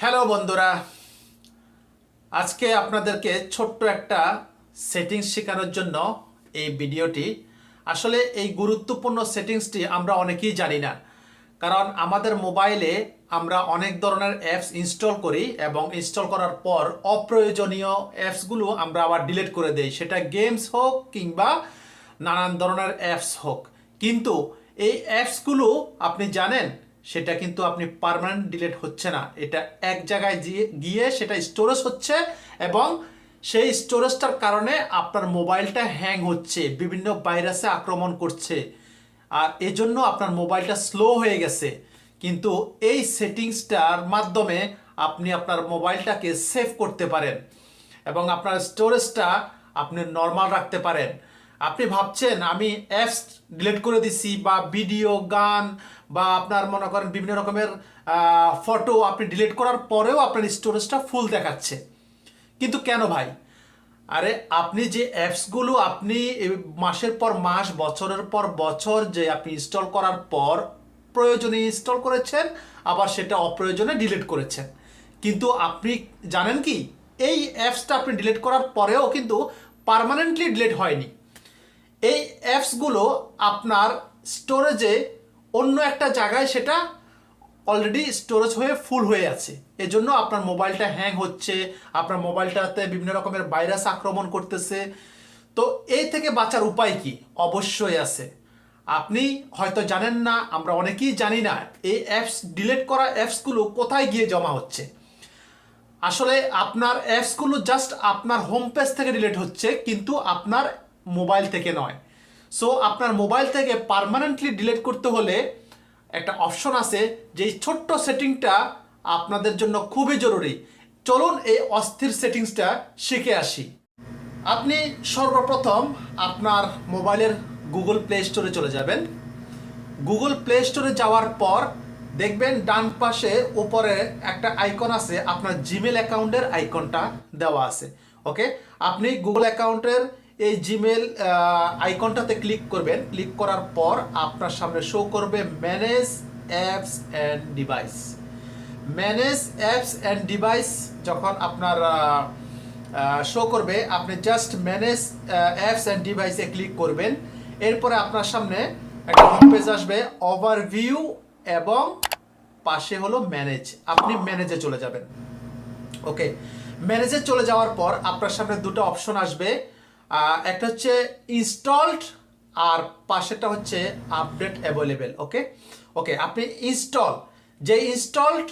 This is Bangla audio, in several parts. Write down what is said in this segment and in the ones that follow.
হ্যালো বন্ধুরা, আজকে আপনাদেরকে ছোট্ট একটা সেটিংস শেখানোর জন্য এই ভিডিওটি। আসলে এই গুরুত্বপূর্ণ সেটিংসটি আমরা অনেকেই জানি না, কারণ আমাদের মোবাইলে আমরা অনেক ধরনের অ্যাপস ইনস্টল করি এবং ইনস্টল করার পর অপ্রয়োজনীয় অ্যাপসগুলো আমরা আবার ডিলিট করে দেই, সেটা গেমস হোক কিংবা নানান ধরনের অ্যাপস হোক। কিন্তু এই অ্যাপসগুলো আপনি জানেন সেটা কিন্তু আপনি পার্মানেন্ট ডিলিট হচ্ছে না, এটা এক জায়গায় গিয়ে সেটা স্টোরেজ হচ্ছে এবং সেই স্টোরেজটার কারণে আপনার মোবাইলটা হ্যাং হচ্ছে, বিভিন্ন ভাইরাসে আক্রমণ করছে, আর এজন্য আপনার মোবাইলটা স্লো হয়ে গেছে। কিন্তু এই সেটিংসটার মাধ্যমে আপনি আপনার মোবাইলটাকে সেভ করতে পারেন এবং আপনার স্টোরেজটা আপনি নর্মাল রাখতে পারেন। আপনি ভাবছেন আমি অ্যাপস ডিলিট করে দিছি বা ভিডিও, গান বা আপনার মনে করেন বিভিন্ন রকমের ফটো আপনি ডিলিট করার পরেও আপনার স্টোরেজটা ফুল দেখাচ্ছে, কিন্তু কেন ভাই? আরে আপনি যে অ্যাপসগুলো আপনি মাসের পর মাস, বছরের পর বছর যে আপনি ইনস্টল করার পর প্রয়োজনে ইনস্টল করেছেন, আবার সেটা অপ্রয়োজনে ডিলিট করেছেন, কিন্তু আপনি জানেন কি এই অ্যাপসটা আপনি ডিলিট করার পরেও কিন্তু পার্মানেন্টলি ডিলিট হয়নি। এই অ্যাপসগুলো আপনার স্টোরেজে অন্য একটা জায়গায় সেটা অলরেডি স্টোরেজ হয়ে ফুল হয়ে আছে, এজন্য আপনার মোবাইলটা হ্যাং হচ্ছে, আপনার মোবাইলটাতে বিভিন্ন রকমের ভাইরাস আক্রমণ করতেছে। তো এই থেকে বাঁচার উপায় কি? অবশ্যই আছে। আপনি হয়তো জানেন না, আমরা অনেকেই জানি না এই অ্যাপস ডিলিট করা অ্যাপসগুলো কোথায় গিয়ে জমা হচ্ছে। আসলে আপনার অ্যাপসগুলো জাস্ট আপনার হোম পেজ থেকে ডিলিট হচ্ছে, কিন্তু আপনার মোবাইল থেকে নয়। সো আপনার মোবাইল থেকে পার্মানেন্টলি ডিলিট করতে হলে একটা অপশন আছে, যেই ছোট্ট সেটিংটা আপনাদের জন্য খুবই জরুরি। চলুন এই অস্থির সেটিংসটা শিখে আসি। আপনি সর্বপ্রথম আপনার মোবাইলের গুগল প্লে স্টোরে চলে যাবেন। গুগল প্লে স্টোরে যাওয়ার পর দেখবেন ডান পাশে উপরে একটা আইকন আছে, আপনার জিমেল অ্যাকাউন্টের আইকনটা দেওয়া আছে। ওকে, আপনি গুগল অ্যাকাউন্টের এই জিমেল আইকনটাতে ক্লিক করবেন। ক্লিক করার পর আপনার সামনে শো করবে manage apps and device. Manage apps and device যখন আপনার শো করবে, আপনি জাস্ট ম্যানেজ অ্যাপস অ্যান্ড ডিভাইসে ক্লিক করবেন। এরপরে আপনার সামনে একটা হোম পেজ আসবে, ওভারভিউ এবং পাশে হলো ম্যানেজ। আপনি ম্যানেজে চলে যাবেন। ওকে, ম্যানেজে চলে যাওয়ার পর আপনার সামনে দুটো অপশন আসবে, একটা হচ্ছে ইনস্টলড আর পাশেটা হচ্ছে আপডেট অ্যাভেলেবেল। ওকে ওকে, আপনি ইনস্টলড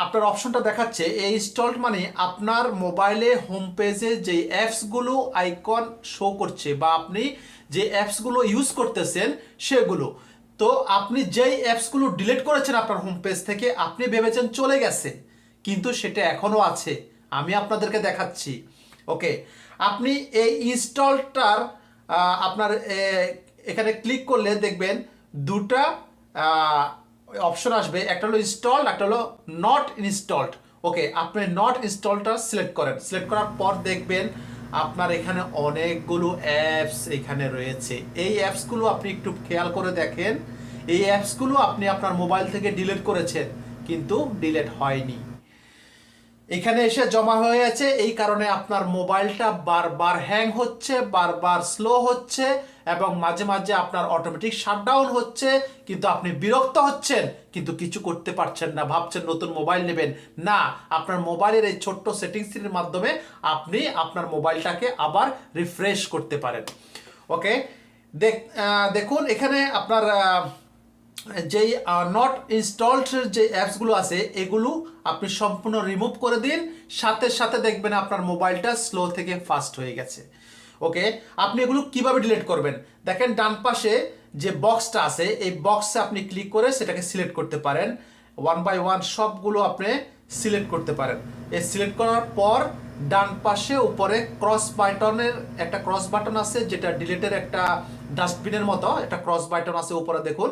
আপনার অপশনটা দেখাচ্ছে, এই ইনস্টলড মানে আপনার মোবাইলে হোম পেজে যে অ্যাপসগুলো আইকন শো করছে বা আপনি যে অ্যাপসগুলো ইউজ করতেছেন সেগুলো। তো আপনি যেই অ্যাপসগুলো ডিলিট করেছেন আপনার হোম পেজ থেকে, আপনি ভেবেছেন চলে গেছে, কিন্তু সেটা এখনও আছে, আমি আপনাদেরকে দেখাচ্ছি। ওকে, আপনি এই ইনস্টলটার আপনার এখানে ক্লিক করলে দেখবেন দুটা অপশন আসবে, একটা হলো ইনস্টলড, একটা হলো নট ইনস্টলড। ওকে, আপনি নট ইনস্টলটা সিলেক্ট করেন। সিলেক্ট করার পর দেখবেন আপনার এখানে অনেকগুলো অ্যাপস এখানে রয়েছে। এই অ্যাপসগুলো আপনি একটু খেয়াল করে দেখেন, এই অ্যাপসগুলো আপনি আপনার মোবাইল থেকে ডিলিট করেছেন কিন্তু ডিলিট হয়নি, এখানে এসে জমা হয়ে আছে। এই কারণে আপনার মোবাইলটা বারবার হ্যাং হচ্ছে, বারবার স্লো হচ্ছে এবং মাঝে মাঝে আপনার অটোমেটিক শাটডাউন হচ্ছে, কিন্তু আপনি বিরক্ত হচ্ছেন কিন্তু কিছু করতে পারছেন না, ভাবছেন নতুন মোবাইল নেবেন না। আপনার মোবাইলের এই ছোট্ট সেটিংসটির মাধ্যমে আপনি আপনার মোবাইলটাকে আবার রিফ্রেশ করতে পারেন। ওকে, দেখুন এখানে আপনার যেই নট ইনস্টলড যে অ্যাপসগুলো আছে এগুলো আপনি সম্পূর্ণ রিমুভ করে দিন, সাথে সাথে দেখবেন আপনার মোবাইলটা স্লো থেকে ফাস্ট হয়ে গেছে। ওকে, আপনি এগুলো কিভাবে ডিলিট করবেন? দেখেন ডান পাশে যে বক্সটা আছে, এই বক্সে আপনি ক্লিক করে সেটাকে সিলেক্ট করতে পারেন। ওয়ান বাই ওয়ান সবগুলো আপনি সিলেক্ট করতে পারেন। এই সিলেক্ট করার পর ডান পাশে উপরে একটা ক্রস বাটন আছে, যেটা ডিলিটের একটা ডাস্টবিনের মতো একটা ক্রস বাটন আছে উপরে, দেখুন।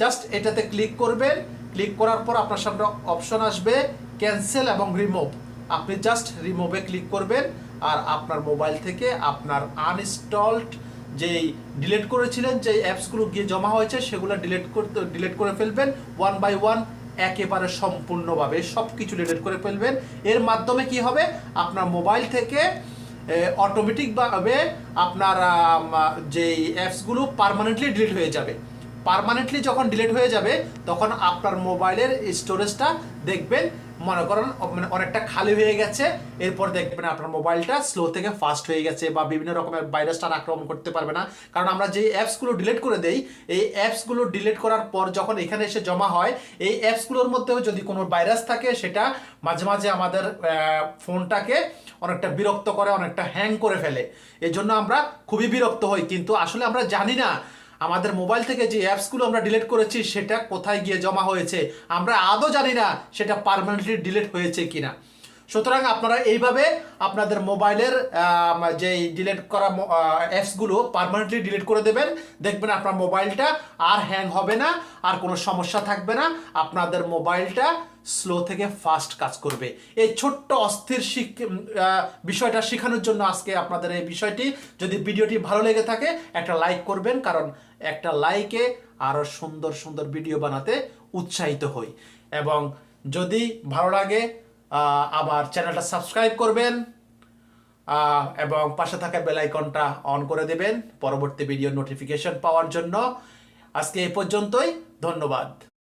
জাস্ট এটাতে ক্লিক করবেন। ক্লিক করার পর আপনার সামনে অপশন আসবে ক্যান্সেল এবং রিমুভ। আপনি জাস্ট রিমুভে ক্লিক করবেন আর আপনার মোবাইল থেকে আপনার আনইনস্টলড যেই ডিলিট করেছিলেন, যে অ্যাপসগুলো গিয়ে জমা হয়েছে সেগুলো ডিলিট করে ফেলবেন। ওয়ান বাই ওয়ান একেবারে সম্পূর্ণভাবে সব কিছু ডিলিট করে ফেলবেন। এর মাধ্যমে কি হবে, আপনার মোবাইল থেকে অটোমেটিকভাবে আপনার যেই অ্যাপসগুলো পার্মানেন্টলি ডিলিট হয়ে যাবে। পার্মানেন্টলি যখন ডিলিট হয়ে যাবে তখন আপনার মোবাইলের স্টোরেজটা দেখবেন মনে করেন মানে অনেকটা খালি হয়ে গেছে। এরপর দেখবেন আপনার মোবাইলটা স্লো থেকে ফাস্ট হয়ে গেছে বা বিভিন্ন রকমের ভাইরাসটা আক্রমণ করতে পারবে না। কারণ আমরা যে অ্যাপসগুলো ডিলিট করে দেই, এই অ্যাপসগুলো ডিলিট করার পর যখন এখানে এসে জমা হয়, এই অ্যাপসগুলোর মধ্যেও যদি কোনো ভাইরাস থাকে সেটা মাঝে মাঝে আমাদের ফোনটাকে অনেকটা বিরক্ত করে, অনেকটা হ্যাং করে ফেলে। এই জন্য আমরা খুবই বিরক্ত হই, কিন্তু আসলে আমরা জানি না আমাদের মোবাইল থেকে যে অ্যাপসগুলো আমরা ডিলিট করেছি সেটা কোথায় গিয়ে জমা হয়েছে। আমরা আদৌ জানি না সেটা পার্মানেন্টলি ডিলিট হয়েছে কিনা। সুতরাং আপনারা এইভাবে আপনাদের মোবাইলের যে ডিলিট করা অ্যাপসগুলো পার্মানেন্টলি ডিলিট করে দেবেন। দেখবেন আপনার মোবাইলটা আর হ্যাং হবে না, আর কোনো সমস্যা থাকবে না, আপনাদের মোবাইলটা স্লো থেকে ফাস্ট কাজ করবে। এই ছোট্ট অস্থির বিষয়টা শেখানোর জন্য আজকে আপনাদের এই বিষয়টি। যদি ভিডিওটি ভালো লেগে থাকে একটা লাইক করবেন, কারণ একটা লাইকে আরও সুন্দর সুন্দর ভিডিও বানাতে উৎসাহিত হই। এবং যদি ভালো লাগে আবার চ্যানেলটা সাবস্ক্রাইব করবেন এবং পাশে থাকা বেল আইকনটা অন করে দেবেন পরবর্তী ভিডিও নোটিফিকেশন পাওয়ার জন্য। আজকে এই পর্যন্তই, ধন্যবাদ।